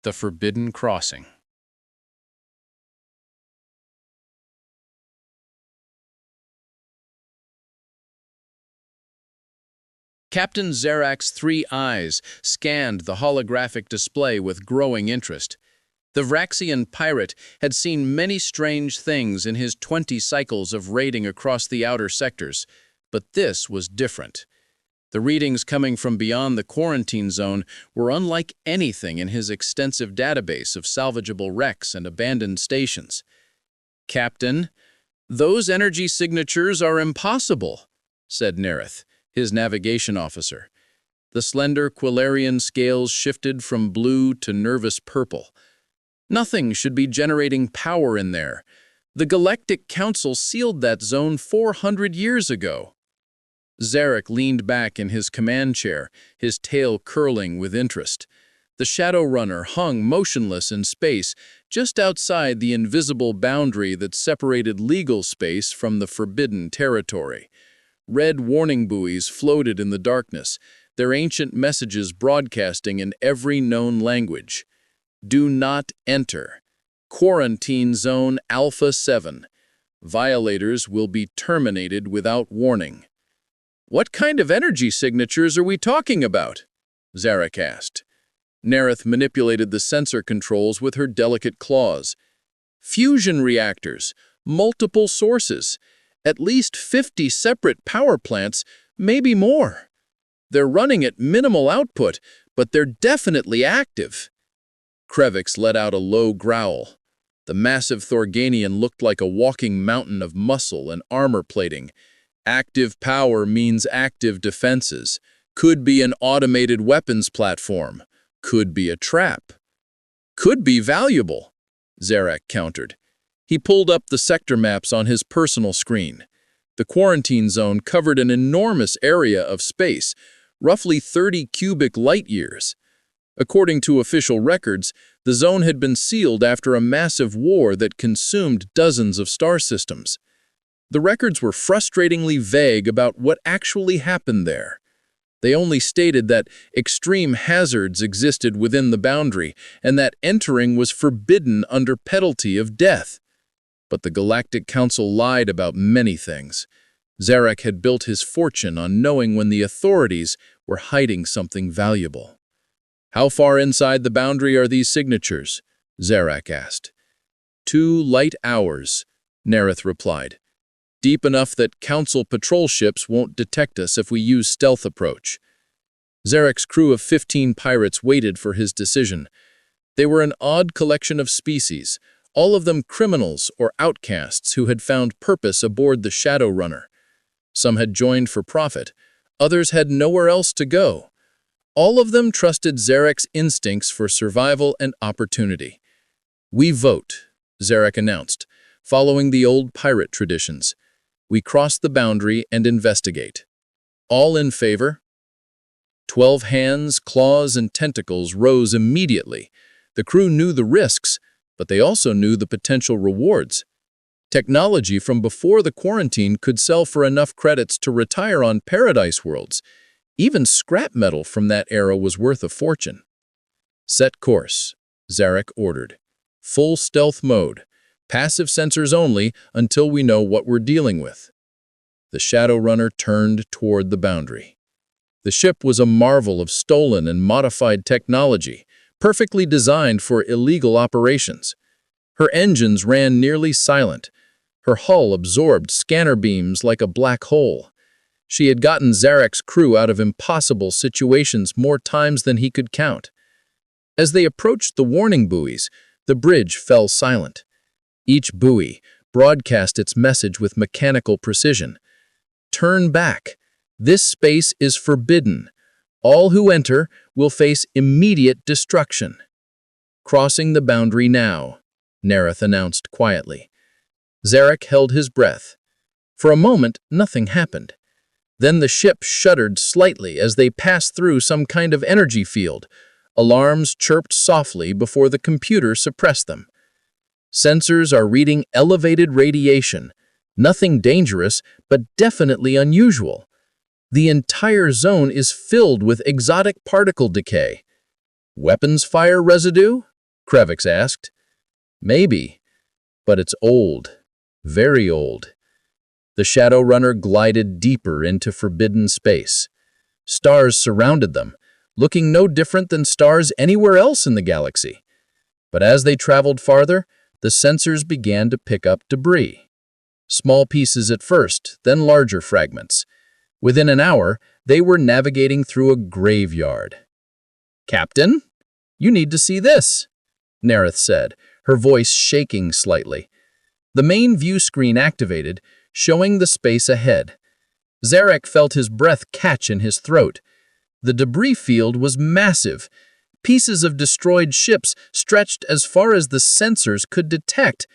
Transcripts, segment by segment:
The Forbidden Crossing. Captain Zarak's three eyes scanned the holographic display with growing interest. The Vraxian pirate had seen many strange things in his 20 cycles of raiding across the outer sectors, but this was different. The readings coming from beyond the quarantine zone were unlike anything in his extensive database of salvageable wrecks and abandoned stations. "Captain, those energy signatures are impossible," said Nerith, his navigation officer. The slender Quillarian scales shifted from blue to nervous purple. "Nothing should be generating power in there. The Galactic Council sealed that zone 400 years ago." Zarak leaned back in his command chair, his tail curling with interest. The Shadow Runner hung motionless in space, just outside the invisible boundary that separated legal space from the forbidden territory. Red warning buoys floated in the darkness, their ancient messages broadcasting in every known language. "Do not enter. Quarantine Zone Alpha 7. Violators will be terminated without warning." "What kind of energy signatures are we talking about?" Zarak asked. Nerith manipulated the sensor controls with her delicate claws. "Fusion reactors, multiple sources, at least 50 separate power plants, maybe more. They're running at minimal output, but they're definitely active." Krevix let out a low growl. The massive Thorganian looked like a walking mountain of muscle and armor plating. "Active power means active defenses. Could be an automated weapons platform. Could be a trap. Could be valuable," Zarak countered. He pulled up the sector maps on his personal screen. The quarantine zone covered an enormous area of space, roughly 30 cubic light-years. According to official records, the zone had been sealed after a massive war that consumed dozens of star systems. The records were frustratingly vague about what actually happened there. They only stated that extreme hazards existed within the boundary and that entering was forbidden under penalty of death. But the Galactic Council lied about many things. Zarak had built his fortune on knowing when the authorities were hiding something valuable. "How far inside the boundary are these signatures?" Zarak asked. 2 light hours, Nerith replied. "Deep enough that Council patrol ships won't detect us if we use stealth approach." Zarak's crew of 15 pirates waited for his decision. They were an odd collection of species, all of them criminals or outcasts who had found purpose aboard the Shadow Runner. Some had joined for profit, others had nowhere else to go. All of them trusted Zarak's instincts for survival and opportunity. "We vote," Zarak announced, following the old pirate traditions. "We cross the boundary and investigate. All in favor?" 12 hands, claws, and tentacles rose immediately. The crew knew the risks, but they also knew the potential rewards. Technology from before the quarantine could sell for enough credits to retire on Paradise Worlds. Even scrap metal from that era was worth a fortune. "Set course," Zarak ordered. "Full stealth mode. Passive sensors only until we know what we're dealing with." The Shadow Runner turned toward the boundary. The ship was a marvel of stolen and modified technology, perfectly designed for illegal operations. Her engines ran nearly silent. Her hull absorbed scanner beams like a black hole. She had gotten Zarak's crew out of impossible situations more times than he could count. As they approached the warning buoys, the bridge fell silent. Each buoy broadcast its message with mechanical precision. "Turn back. This space is forbidden. All who enter will face immediate destruction." "Crossing the boundary now," Nerith announced quietly. Zarak held his breath. For a moment, nothing happened. Then the ship shuddered slightly as they passed through some kind of energy field. Alarms chirped softly before the computer suppressed them. "Sensors are reading elevated radiation. Nothing dangerous, but definitely unusual. The entire zone is filled with exotic particle decay." "Weapons fire residue?" Krevix asked. Maybe, but it's old. Very old. The Shadow Runner glided deeper into forbidden space. Stars surrounded them, looking no different than stars anywhere else in the galaxy. But as they traveled farther, the sensors began to pick up debris. Small pieces at first, then larger fragments. Within an hour, they were navigating through a graveyard. "Captain, you need to see this," Nerith said, her voice shaking slightly. The main view screen activated, showing the space ahead. Zarek felt his breath catch in his throat. The debris field was massive. Pieces of destroyed ships stretched as far as the sensors could detect.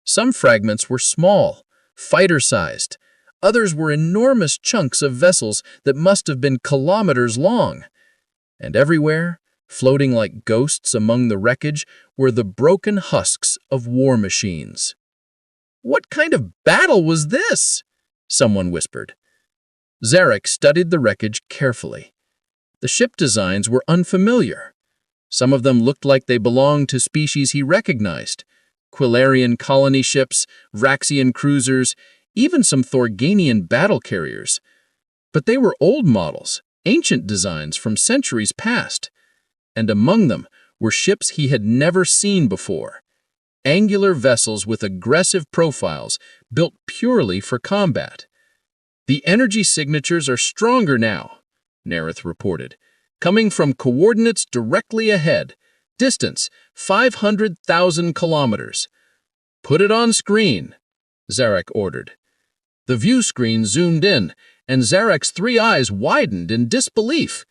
Some fragments were small, fighter-sized. Others were enormous chunks of vessels that must have been kilometers long. And everywhere, floating like ghosts among the wreckage, were the broken husks of war machines. "What kind of battle was this?" someone whispered. Zarek studied the wreckage carefully. The ship designs were unfamiliar. Some of them looked like they belonged to species he recognized. Quilarian colony ships, Vraxian cruisers, even some Thorganian battle carriers. But they were old models, ancient designs from centuries past. And among them were ships he had never seen before. Angular vessels with aggressive profiles built purely for combat. "The energy signatures are stronger now," Nerith reported, "coming from coordinates directly ahead. Distance, 500,000 kilometers. "Put it on screen," Zarek ordered. The view screen zoomed in, and Zarek's three eyes widened in disbelief.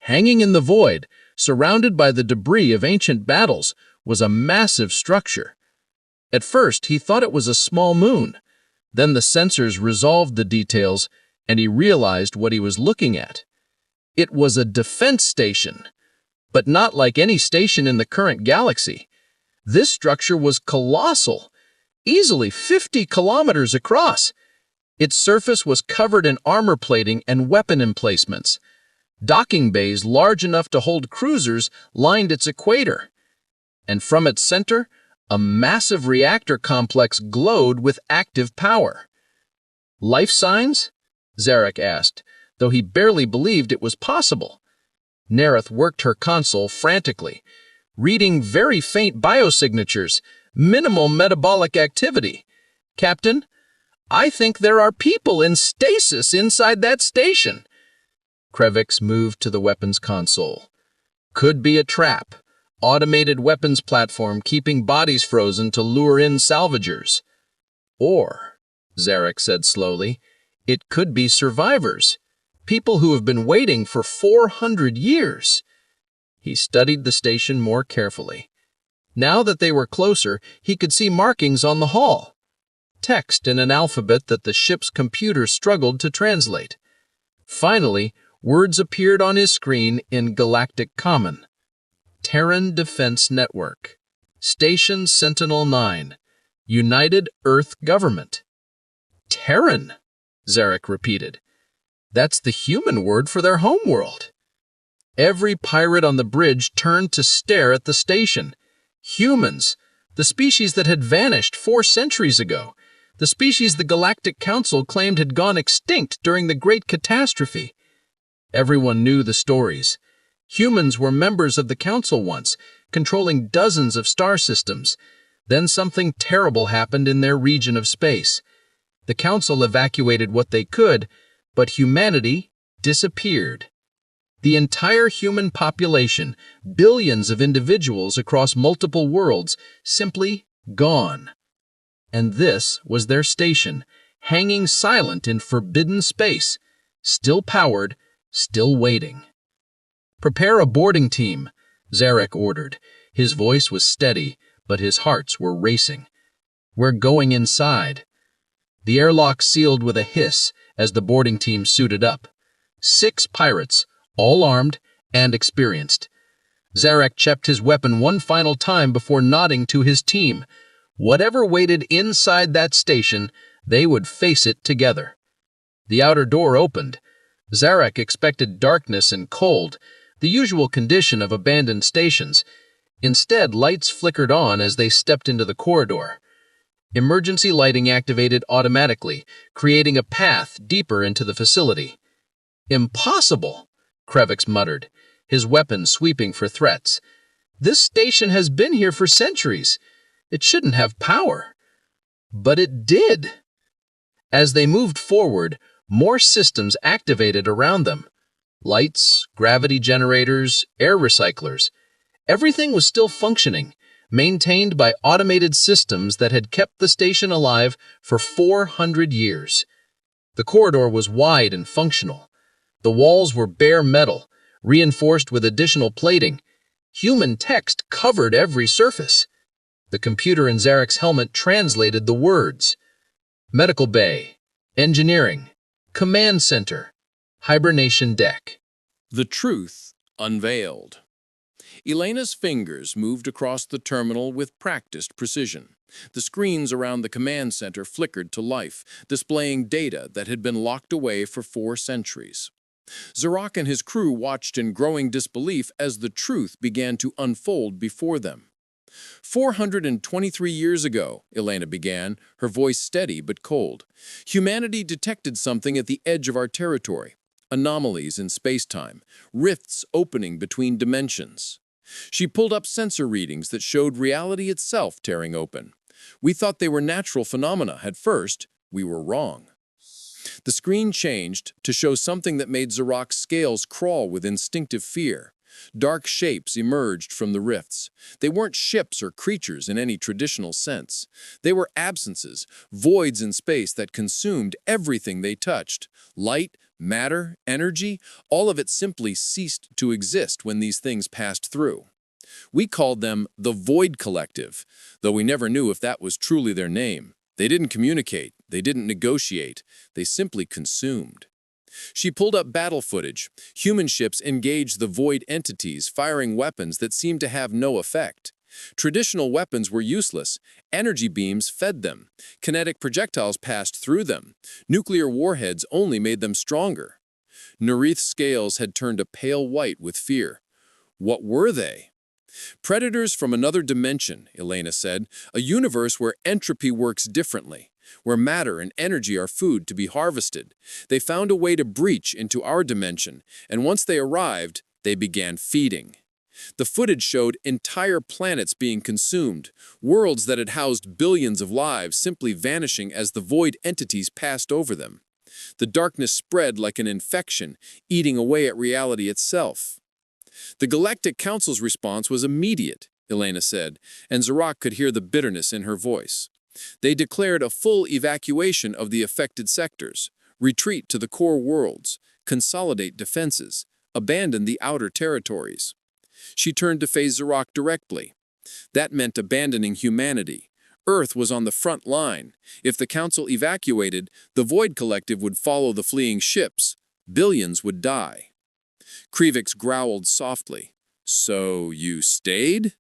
Hanging in the void, surrounded by the debris of ancient battles, was a massive structure. At first, he thought it was a small moon. Then the sensors resolved the details, and he realized what he was looking at. It was a defense station, but not like any station in the current galaxy. This structure was colossal, easily 50 kilometers across. Its surface was covered in armor plating and weapon emplacements. Docking bays large enough to hold cruisers lined its equator. And from its center, a massive reactor complex glowed with active power. "Life signs?" Zarek asked, though he barely believed it was possible. Nerith worked her console frantically, reading very faint biosignatures, minimal metabolic activity. "Captain, I think there are people in stasis inside that station." Krevix moved to the weapons console. "Could be a trap. Automated weapons platform keeping bodies frozen to lure in salvagers." "Or," Zarek said slowly, "it could be survivors. People who have been waiting for 400 years. He studied the station more carefully. Now that they were closer, he could see markings on the hull. Text in an alphabet that the ship's computer struggled to translate. Finally, words appeared on his screen in Galactic Common. Terran Defense Network. Station Sentinel-9. United Earth Government. "Terran," Zarek repeated. "That's the human word for their homeworld." Every pirate on the bridge turned to stare at the station. Humans, the species that had vanished 4 centuries ago, the species the Galactic Council claimed had gone extinct during the Great Catastrophe. Everyone knew the stories. Humans were members of the Council once, controlling dozens of star systems. Then something terrible happened in their region of space. The Council evacuated what they could, but humanity disappeared. The entire human population, billions of individuals across multiple worlds, simply gone. And this was their station, hanging silent in forbidden space, still powered, still waiting. "Prepare a boarding team," Zarek ordered. His voice was steady, but his hearts were racing. "We're going inside." The airlock sealed with a hiss as the boarding team suited up. 6 pirates, all armed and experienced. Zarek checked his weapon one final time before nodding to his team. Whatever waited inside that station, they would face it together. The outer door opened. Zarek expected darkness and cold, the usual condition of abandoned stations. Instead, lights flickered on as they stepped into the corridor. Emergency lighting activated automatically, creating a path deeper into the facility. "Impossible," Krevix muttered, his weapon sweeping for threats. "This station has been here for centuries. It shouldn't have power." But it did. As they moved forward, more systems activated around them. Lights, gravity generators, air recyclers. Everything was still functioning, maintained by automated systems that had kept the station alive for 400 years. The corridor was wide and functional. The walls were bare metal, reinforced with additional plating. Human text covered every surface. The computer in Zarek's helmet translated the words. Medical bay, engineering, command center, hibernation deck. The truth unveiled. Elena's fingers moved across the terminal with practiced precision. The screens around the command center flickered to life, displaying data that had been locked away for 4 centuries. Zarak and his crew watched in growing disbelief as the truth began to unfold before them. 423 years ago, Elena began, her voice steady but cold. Humanity detected something at the edge of our territory. Anomalies in space-time, rifts opening between dimensions. She pulled up sensor readings that showed reality itself tearing open. We thought they were natural phenomena. At first, we were wrong. The screen changed to show something that made Zarak's scales crawl with instinctive fear. Dark shapes emerged from the rifts. They weren't ships or creatures in any traditional sense. They were absences, voids in space that consumed everything they touched. Light, matter, energy, all of it simply ceased to exist when these things passed through. We called them the Void Collective, though we never knew if that was truly their name. They didn't communicate, they didn't negotiate, they simply consumed. She pulled up battle footage. Human ships engaged the void entities, firing weapons that seemed to have no effect. Traditional weapons were useless. Energy beams fed them. Kinetic projectiles passed through them. Nuclear warheads only made them stronger. Nerith's scales had turned a pale white with fear. What were they? Predators from another dimension, Elena said, a universe where entropy works differently, where matter and energy are food to be harvested. They found a way to breach into our dimension, and once they arrived, they began feeding. The footage showed entire planets being consumed, worlds that had housed billions of lives simply vanishing as the void entities passed over them. The darkness spread like an infection, eating away at reality itself. The Galactic Council's response was immediate, Elena said, and Zarak could hear the bitterness in her voice. They declared a full evacuation of the affected sectors, retreat to the core worlds, consolidate defenses, abandon the outer territories. She turned to face Zarak directly. That meant abandoning humanity. Earth was on the front line. If the Council evacuated, the Void Collective would follow the fleeing ships. Billions would die. Krevix growled softly. "So you stayed?"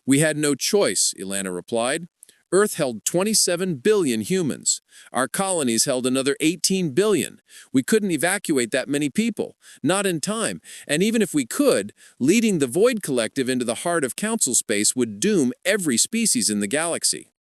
"We had no choice," Elena replied. Earth held 27 billion humans. Our colonies held another 18 billion. We couldn't evacuate that many people, not in time, and even if we could, leading the Void Collective into the heart of Council space would doom every species in the galaxy.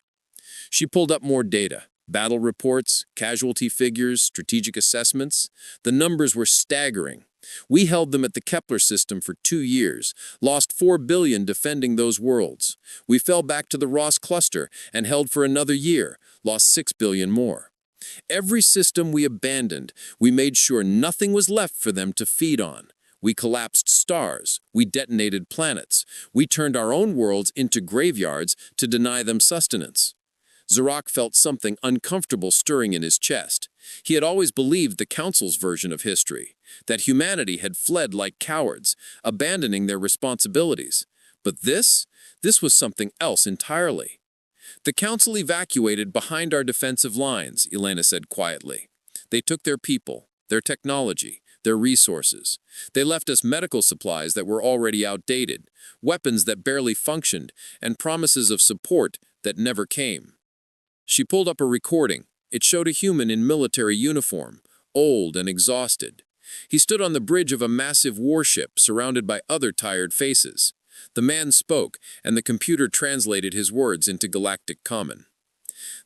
She pulled up more data. Battle reports, casualty figures, strategic assessments. The numbers were staggering. We held them at the Kepler system for 2 years, lost 4 billion defending those worlds. We fell back to the Ross cluster and held for another year, lost 6 billion more. Every system we abandoned, we made sure nothing was left for them to feed on. We collapsed stars, we detonated planets, we turned our own worlds into graveyards to deny them sustenance. Zarak felt something uncomfortable stirring in his chest. He had always believed the Council's version of history, that humanity had fled like cowards, abandoning their responsibilities. But this was something else entirely. "The Council evacuated behind our defensive lines," Elena said quietly. "They took their people, their technology, their resources. They left us medical supplies that were already outdated, weapons that barely functioned, and promises of support that never came." She pulled up a recording. It showed a human in military uniform, old and exhausted. He stood on the bridge of a massive warship surrounded by other tired faces. The man spoke, and the computer translated his words into galactic common.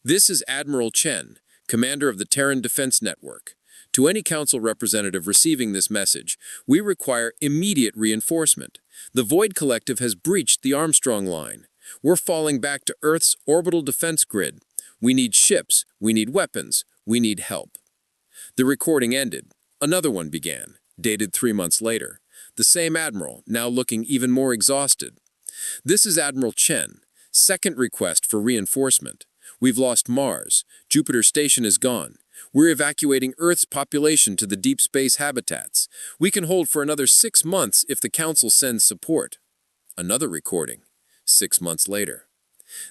"This is Admiral Chen, commander of the Terran Defense Network. To any council representative receiving this message, we require immediate reinforcement. The Void Collective has breached the Armstrong Line. We're falling back to Earth's orbital defense grid. We need ships, we need weapons, we need help." The recording ended. Another one began, dated 3 months later. The same admiral, now looking even more exhausted. "This is Admiral Chen. Second request for reinforcement. We've lost Mars. Jupiter Station is gone. We're evacuating Earth's population to the deep space habitats. We can hold for another 6 months if the Council sends support." Another recording, 6 months later.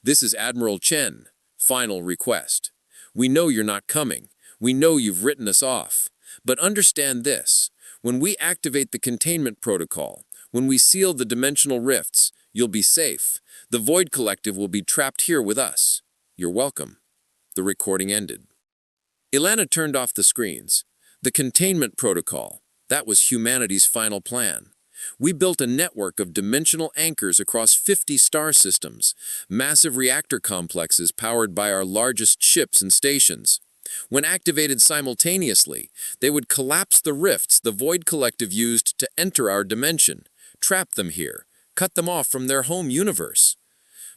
"This is Admiral Chen. Final request. We know you're not coming. We know you've written us off. But understand this. When we activate the containment protocol, when we seal the dimensional rifts, you'll be safe. The Void Collective will be trapped here with us. You're welcome." The recording ended. Ilana turned off the screens. The containment protocol, that was humanity's final plan. We built a network of dimensional anchors across 50 star systems, massive reactor complexes powered by our largest ships and stations. When activated simultaneously, they would collapse the rifts the Void Collective used to enter our dimension, trap them here, cut them off from their home universe.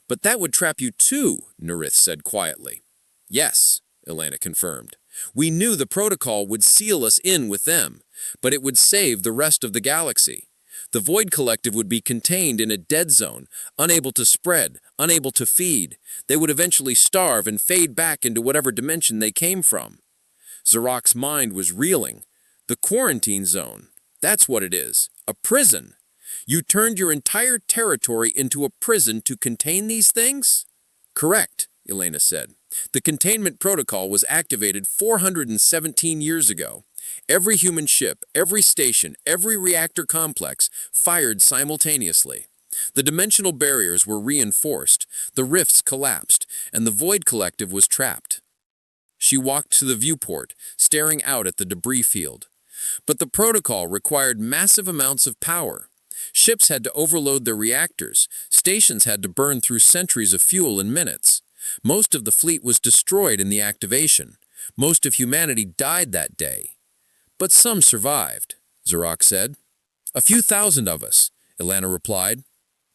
"But that would trap you too," Nerith said quietly. "Yes," Ilana confirmed. "We knew the protocol would seal us in with them, but it would save the rest of the galaxy. The Void Collective would be contained in a dead zone, unable to spread, unable to feed. They would eventually starve and fade back into whatever dimension they came from." Zarak's mind was reeling. "The quarantine zone. That's what it is. A prison. You turned your entire territory into a prison to contain these things?" "Correct," Ilana said. "The containment protocol was activated 417 years ago. Every human ship, every station, every reactor complex fired simultaneously. The dimensional barriers were reinforced, the rifts collapsed, and the Void Collective was trapped." She walked to the viewport, staring out at the debris field. "But the protocol required massive amounts of power. Ships had to overload their reactors, stations had to burn through centuries of fuel in minutes. Most of the fleet was destroyed in the activation. Most of humanity died that day. But some survived," Zarak said. "A few thousand of us," Ilana replied.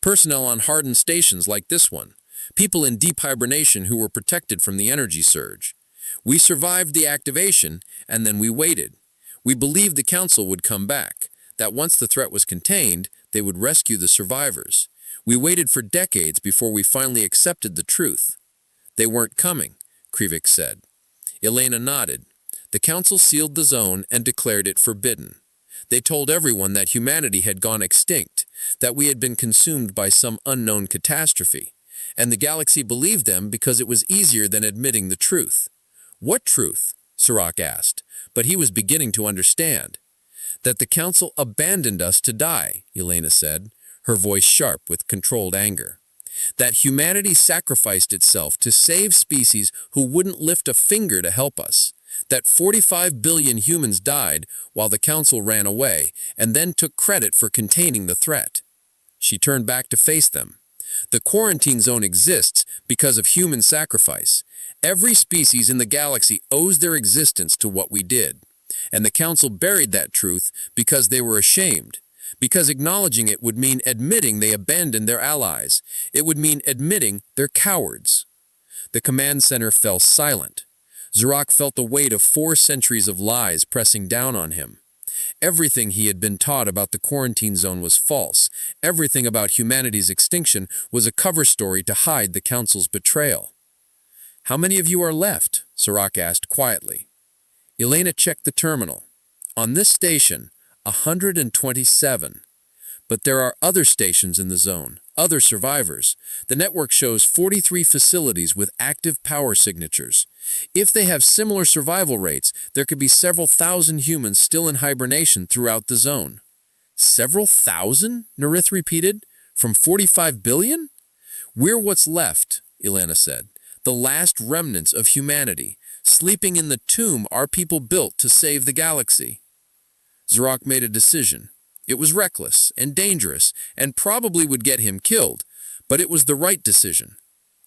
"Personnel on hardened stations like this one. People in deep hibernation who were protected from the energy surge. We survived the activation, and then we waited. We believed the Council would come back, that once the threat was contained, they would rescue the survivors. We waited for decades before we finally accepted the truth." "They weren't coming," Krivik said. Ilana nodded. "The Council sealed the zone and declared it forbidden. They told everyone that humanity had gone extinct, that we had been consumed by some unknown catastrophe. And the galaxy believed them because it was easier than admitting the truth." "What truth?" Zarak asked, but he was beginning to understand. "That the Council abandoned us to die," Ilana said, her voice sharp with controlled anger. "That humanity sacrificed itself to save species who wouldn't lift a finger to help us. That 45 billion humans died while the Council ran away and then took credit for containing the threat." She turned back to face them. "The quarantine zone exists because of human sacrifice. Every species in the galaxy owes their existence to what we did. And the Council buried that truth because they were ashamed. Because acknowledging it would mean admitting they abandoned their allies. It would mean admitting they're cowards." The command center fell silent. Zarak felt the weight of 4 centuries of lies pressing down on him. Everything he had been taught about the quarantine zone was false. Everything about humanity's extinction was a cover story to hide the Council's betrayal. "How many of you are left?" Zarak asked quietly. Ilana checked the terminal. "On this station, 127. But there are other stations in the zone, other survivors. The network shows 43 facilities with active power signatures. If they have similar survival rates, there could be several thousand humans still in hibernation throughout the zone." "Several thousand?" Nerith repeated. "From 45 billion? "We're what's left," Ilana said. "The last remnants of humanity, sleeping in the tomb our people built to save the galaxy." Zarak made a decision. It was reckless and dangerous and probably would get him killed, but it was the right decision.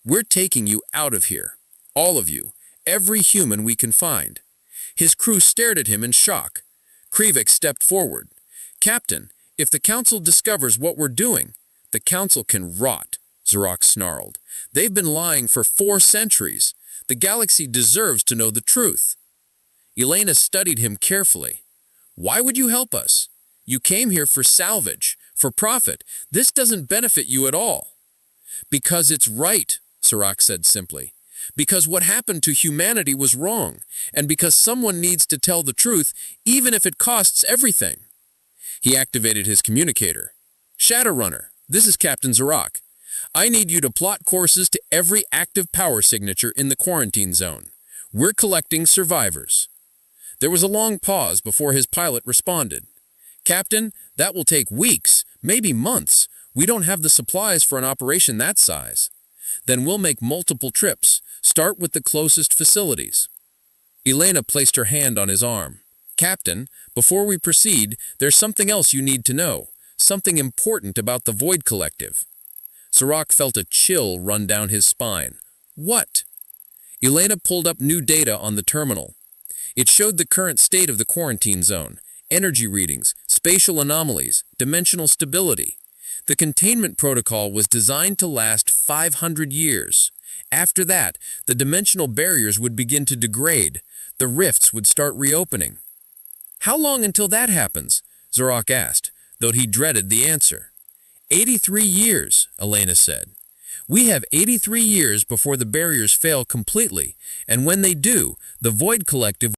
We're taking you out of here. All of you. Every human we can find. His crew stared at him in shock. Krivik stepped forward. Captain, if the Council discovers what we're doing, the Council can rot, Zorak snarled. They've been lying for 4 centuries. The galaxy deserves to know the truth. Elena studied him carefully. Why would you help us? You came here for salvage, for profit. This doesn't benefit you at all. Because it's right, Zorak said simply. Because what happened to humanity was wrong, and because someone needs to tell the truth, even if it costs everything. He activated his communicator. Shadowrunner, this is Captain Zorak. I need you to plot courses to every active power signature in the quarantine zone. We're collecting survivors. There was a long pause before his pilot responded. Captain, that will take weeks, maybe months. We don't have the supplies for an operation that size. Then we'll make multiple trips. Start with the closest facilities. Elena placed her hand on his arm. Captain, before we proceed, there's something else you need to know. Something important about the Void Collective. Zorak felt a chill run down his spine. What? Elena pulled up new data on the terminal. It showed the current state of the quarantine zone, energy readings, spatial anomalies, dimensional stability. The containment protocol was designed to last 500 years. After that, the dimensional barriers would begin to degrade. The rifts would start reopening. How long until that happens? Zorak asked, though he dreaded the answer. 83 years, Elena said. We have 83 years before the barriers fail completely, and when they do, the Void Collective